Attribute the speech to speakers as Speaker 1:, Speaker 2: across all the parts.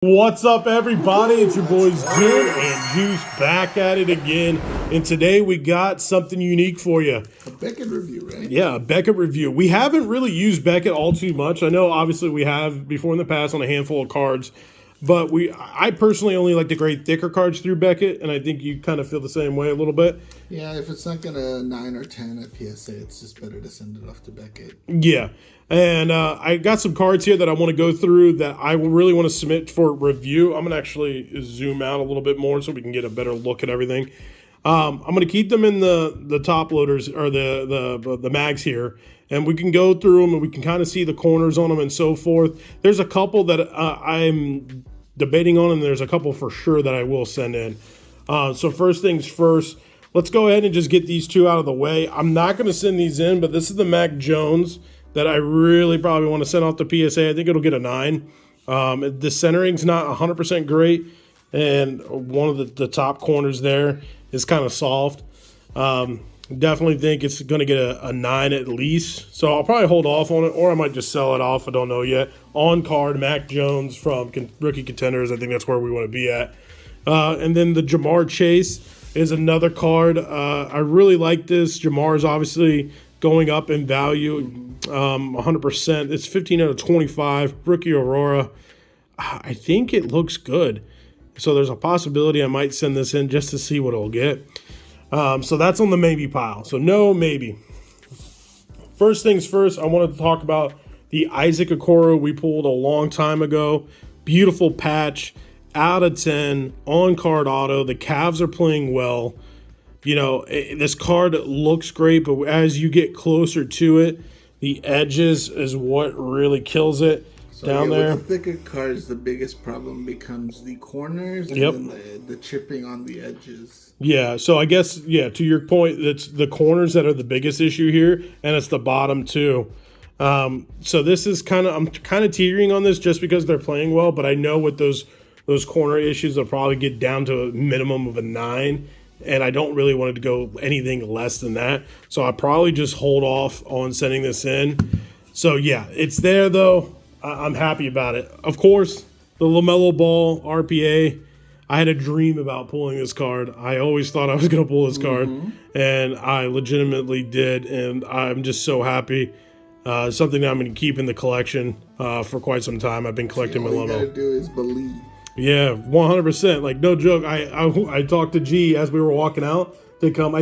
Speaker 1: What's up, everybody? It's your boys Jim and Juice back at it again. And today we got something unique for you.
Speaker 2: A Beckett review, right?
Speaker 1: Yeah, a Beckett review. We haven't really used Beckett all too much. I know obviously we have before in the past on a handful of cards, but I personally only like to grade thicker cards through Beckett, and I think you kind of feel the same way a little bit.
Speaker 2: Yeah, if it's not gonna 9 or 10 at PSA, it's just better to send it off to Beckett.
Speaker 1: Yeah. And I got some cards here that I want to go through that I really want to submit for review. I'm going to actually zoom out a little bit more so we can get a better look at everything. I'm going to keep them in the top loaders or the mags here, and we can go through them and we can kind of see the corners on them and so forth. There's a couple that I'm debating on, and there's a couple for sure that I will send in. So first things first, let's go ahead and just get these two out of the way. I'm not going to send these in, but this is the Mac Jones that I really probably want to send off to PSA. I think it'll get a 9. The centering's not 100% great, and one of the top corners there is kind of soft. Definitely think it's going to get a 9 at least. So I'll probably hold off on it, or I might just sell it off. I don't know yet. On card, Mac Jones from Rookie Contenders. I think that's where we want to be at. And then the Jamar Chase is another card. I really like this. Jamar is obviously going up in value 100%. It's 15 out of 25. Rookie Aurora. I think it looks good. So there's a possibility I might send this in just to see what it'll get. So that's on the maybe pile. So no maybe. First things first, I wanted to talk about the Isaac Okoro we pulled a long time ago. Beautiful patch. Out of 10. On card auto. The Cavs are playing well. You know, this card looks great, but as you get closer to it, the edges is what really kills it down there.
Speaker 2: With the thicker cards, the biggest problem becomes the corners and then the chipping on the edges.
Speaker 1: Yeah, so I guess, to your point, it's the corners that are the biggest issue here, and it's the bottom too. So this is I'm kind of teetering on this just because they're playing well, but I know with those corner issues, they'll probably get down to a minimum of a 9. And I don't really want it to go anything less than that. So I'll probably just hold off on sending this in. So, yeah, it's there, though. I'm happy about it. Of course, the LaMelo Ball RPA, I had a dream about pulling this card. I always thought I was going to pull this card, and I legitimately did, and I'm just so happy. Something that I'm going to keep in the collection for quite some time. I've been collecting LaMelo.
Speaker 2: All you got to do is believe. Yeah,
Speaker 1: 100%. Like, no joke. I talked to G as we were walking out to come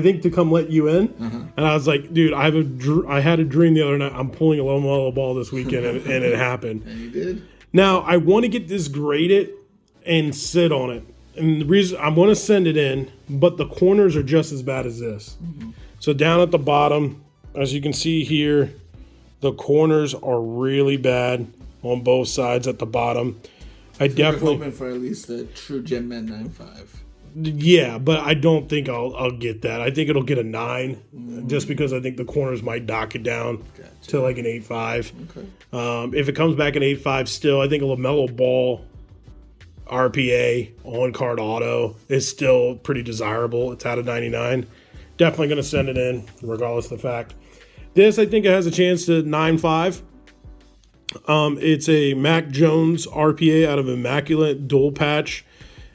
Speaker 1: let you in. And I was like, dude, I had a dream the other night. I'm pulling a LaMelo Ball this weekend, and it happened.
Speaker 2: And you did?
Speaker 1: Now, I want to get this graded and sit on it. And the reason I want to send it in, but the corners are just as bad as this. So down at the bottom, as you can see here, the corners are really bad on both sides at the bottom.
Speaker 2: You're hoping for at least a true Gem Man 9.5.
Speaker 1: Yeah, but I don't think I'll get that. I think it'll get a 9, just because I think the corners might dock it down to like an 8.5.
Speaker 2: Okay.
Speaker 1: If it comes back an 8.5 still, I think a LaMelo Ball RPA on card auto is still pretty desirable. It's out of 99. Definitely going to send it in, regardless of the fact. This, I think it has a chance to 9.5. It's a Mac Jones RPA out of Immaculate dual patch,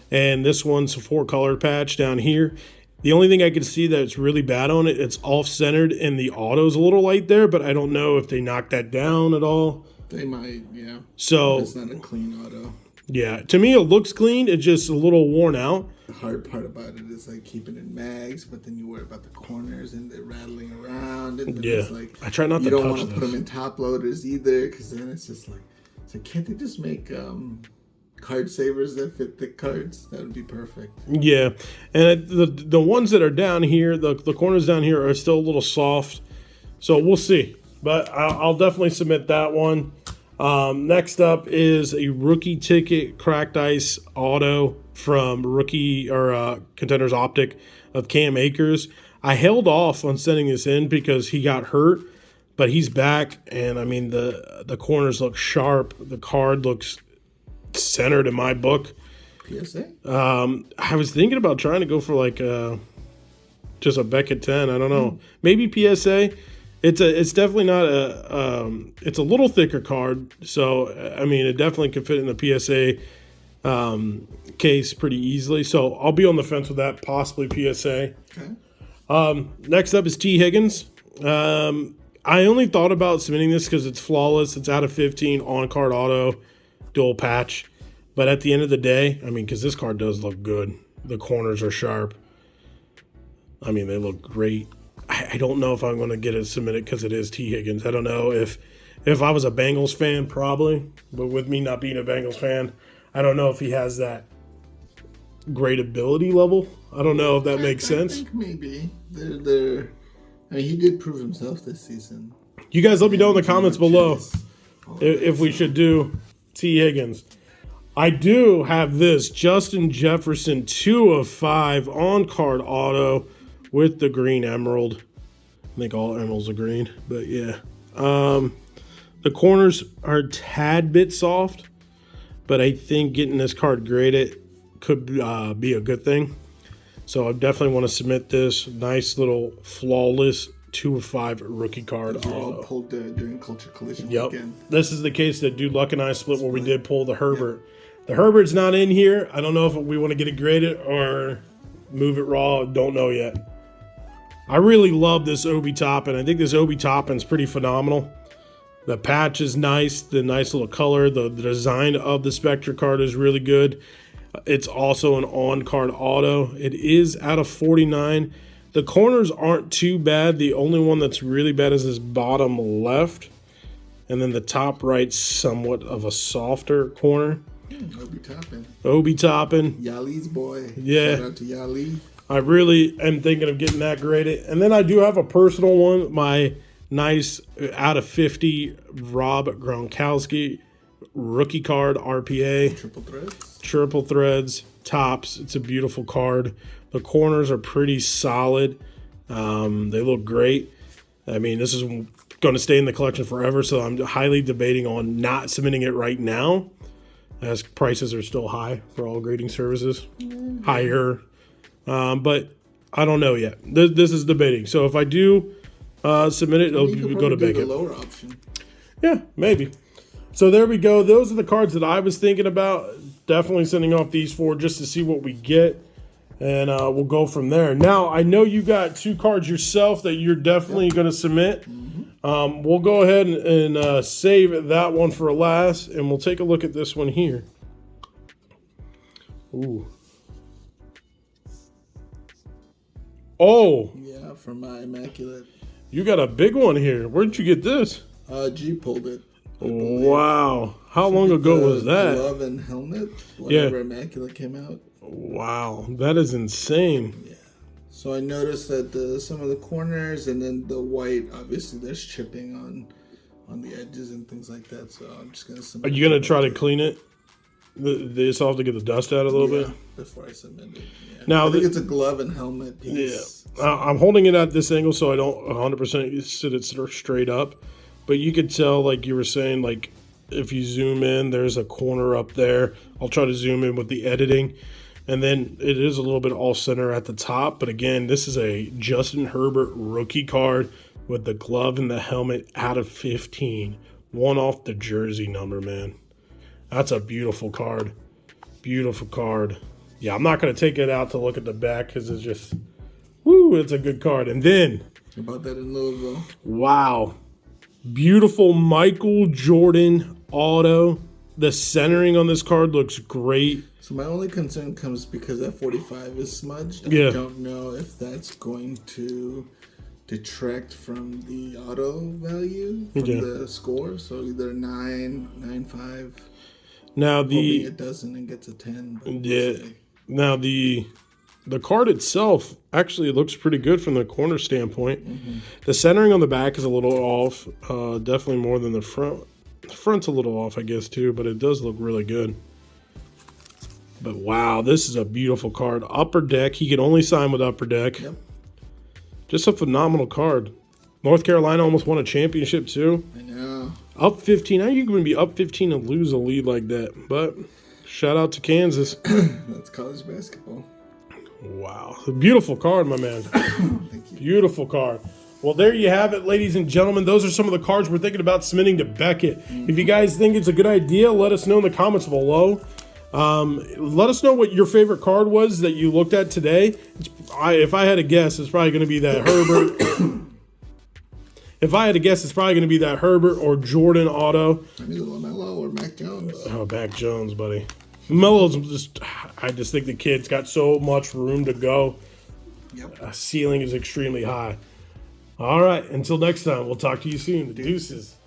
Speaker 1: and this one's a 4-color patch down here. The only thing I can see that's really bad on it, it's off-centered, and the auto's a little light there, but I don't know if they knocked that down at all.
Speaker 2: They might, yeah.
Speaker 1: So
Speaker 2: it's not a clean auto.
Speaker 1: Yeah, to me it looks clean. It's just a little worn out.
Speaker 2: The hard part about it is like keeping it in mags, but then you worry about the corners and they're rattling around. And then it's like,
Speaker 1: I try not to touch
Speaker 2: You don't want to put them in top loaders either, because then it's just like, so can't they just make card savers that fit thick cards? That would be perfect. Yeah,
Speaker 1: and the ones that are down here, the corners down here are still a little soft. So we'll see. But I'll definitely submit that one. Next up is a rookie ticket cracked ice auto from Rookie or Contenders Optic of Cam Akers. I held off on sending this in because he got hurt, but he's back, and I mean the corners look sharp. The card looks centered in my book.
Speaker 2: PSA?
Speaker 1: I was thinking about trying to go for like just a Beckett 10. I don't know. Maybe PSA. It's definitely not it's a little thicker card, so I mean it definitely could fit in the PSA case pretty easily. So I'll be on the fence with that, possibly PSA.
Speaker 2: Okay.
Speaker 1: Next up is T. Higgins. I only thought about submitting this because it's flawless. It's out of 15, on-card auto, dual patch. But at the end of the day, I mean, because this card does look good. The corners are sharp. I mean, they look great. I don't know if I'm going to get it submitted because it is T. Higgins. I don't know if I was a Bengals fan, probably. But with me not being a Bengals fan, I don't know if he has that great ability level. I don't know if that makes sense.
Speaker 2: I think maybe. I mean, he did prove himself this season.
Speaker 1: You guys let me know in the comments below if we should do T. Higgins. I do have this Justin Jefferson 2 of 5 on-card auto with the green emerald. I think all emeralds are green, but yeah. The corners are a tad bit soft, but I think getting this card graded could be a good thing. So I definitely want to submit this nice little flawless 2 of 5 rookie card.
Speaker 2: These were all pulled during Culture Collision
Speaker 1: Yep.
Speaker 2: weekend.
Speaker 1: This is the case that Dude Luck and I split where we did pull the Herbert. Yep. The Herbert's not in here. I don't know if we want to get it graded or move it raw. Don't know yet. I really love this Obi Toppin. I think this Obi Toppin's pretty phenomenal. The patch is nice. The nice little color. The design of the Spectre card is really good. It's also an on-card auto. It is out of 49. The corners aren't too bad. The only one that's really bad is this bottom left. And then the top right's somewhat of a softer corner.
Speaker 2: Obi Toppin.
Speaker 1: Obi Toppin.
Speaker 2: Yali's boy.
Speaker 1: Yeah.
Speaker 2: Shout out to Yali.
Speaker 1: I really am thinking of getting that graded. And then I do have a personal one. My nice out of 50 Rob Gronkowski rookie card RPA. Triple threads, tops. It's a beautiful card. The corners are pretty solid. They look great. I mean, this is going to stay in the collection forever, so I'm highly debating on not submitting it right now, as prices are still high for all grading services. Higher. But I don't know yet. This is debating. So if I do submit it, it'll go to Beckett.
Speaker 2: The lower option.
Speaker 1: Yeah, maybe. So there we go. Those are the cards that I was thinking about. Definitely sending off these 4 just to see what we get. And we'll go from there. Now, I know you got 2 cards yourself that you're definitely going to submit. We'll go ahead and save that one for last. And we'll take a look at this one here. Ooh. Oh.
Speaker 2: Yeah, from my Immaculate.
Speaker 1: You got a big one here. Where did you get this?
Speaker 2: G pulled it.
Speaker 1: Wow. How long ago was that?
Speaker 2: Glove and helmet. Whenever Immaculate came out.
Speaker 1: Wow. That is insane.
Speaker 2: Yeah. So I noticed that some of the corners and then the white, obviously there's chipping on the edges and things like that. So I'm just going to submit.
Speaker 1: Are you going to try to clean it? This off to get the dust out a little bit?
Speaker 2: Before I submit it. Yeah.
Speaker 1: Now,
Speaker 2: I think it's a glove and helmet piece.
Speaker 1: Yeah. I'm holding it at this angle so I don't 100% sit it straight up. But you could tell, like you were saying, like if you zoom in, there's a corner up there. I'll try to zoom in with the editing. And then it is a little bit off center at the top. But again, this is a Justin Herbert rookie card with the glove and the helmet out of 15. One off the jersey number, man. That's a beautiful card. Beautiful card. Yeah, I'm not going to take it out to look at the back because it's just, woo, it's a good card. And then.
Speaker 2: About that in Louisville.
Speaker 1: Wow. Beautiful Michael Jordan auto. The centering on this card looks great.
Speaker 2: So my only concern comes because that 45 is smudged.
Speaker 1: Yeah.
Speaker 2: I don't know if that's going to detract from the auto value from the score. So either 9, 9.5.
Speaker 1: Now
Speaker 2: hoping it doesn't and gets a 10.
Speaker 1: Yeah. Now the card itself actually looks pretty good from the corner standpoint. The centering on the back is a little off, definitely more than the front. The front's a little off, I guess, too, but it does look really good. But wow, this is a beautiful card. Upper Deck, he can only sign with Upper Deck.
Speaker 2: Yep.
Speaker 1: Just a phenomenal card. North Carolina almost won a championship, too.
Speaker 2: I know.
Speaker 1: Up 15. How are you going to be up 15 and lose a lead like that? But shout out to Kansas.
Speaker 2: That's college basketball.
Speaker 1: Wow. A beautiful card, my man.
Speaker 2: Thank you.
Speaker 1: Beautiful card. Well, there you have it, ladies and gentlemen. Those are some of the cards we're thinking about submitting to Beckett. If you guys think it's a good idea, let us know in the comments below. Let us know what your favorite card was that you looked at today. If I had to guess, it's probably going to be that Herbert. If I had to guess, it's probably going to be that Herbert or Jordan auto.
Speaker 2: Maybe LaMelo or Mac Jones.
Speaker 1: Oh, Mac Jones, buddy. Melo's I just think the kid's got so much room to go.
Speaker 2: Yep.
Speaker 1: Ceiling is extremely high. All right, until next time, we'll talk to you soon. Deuces.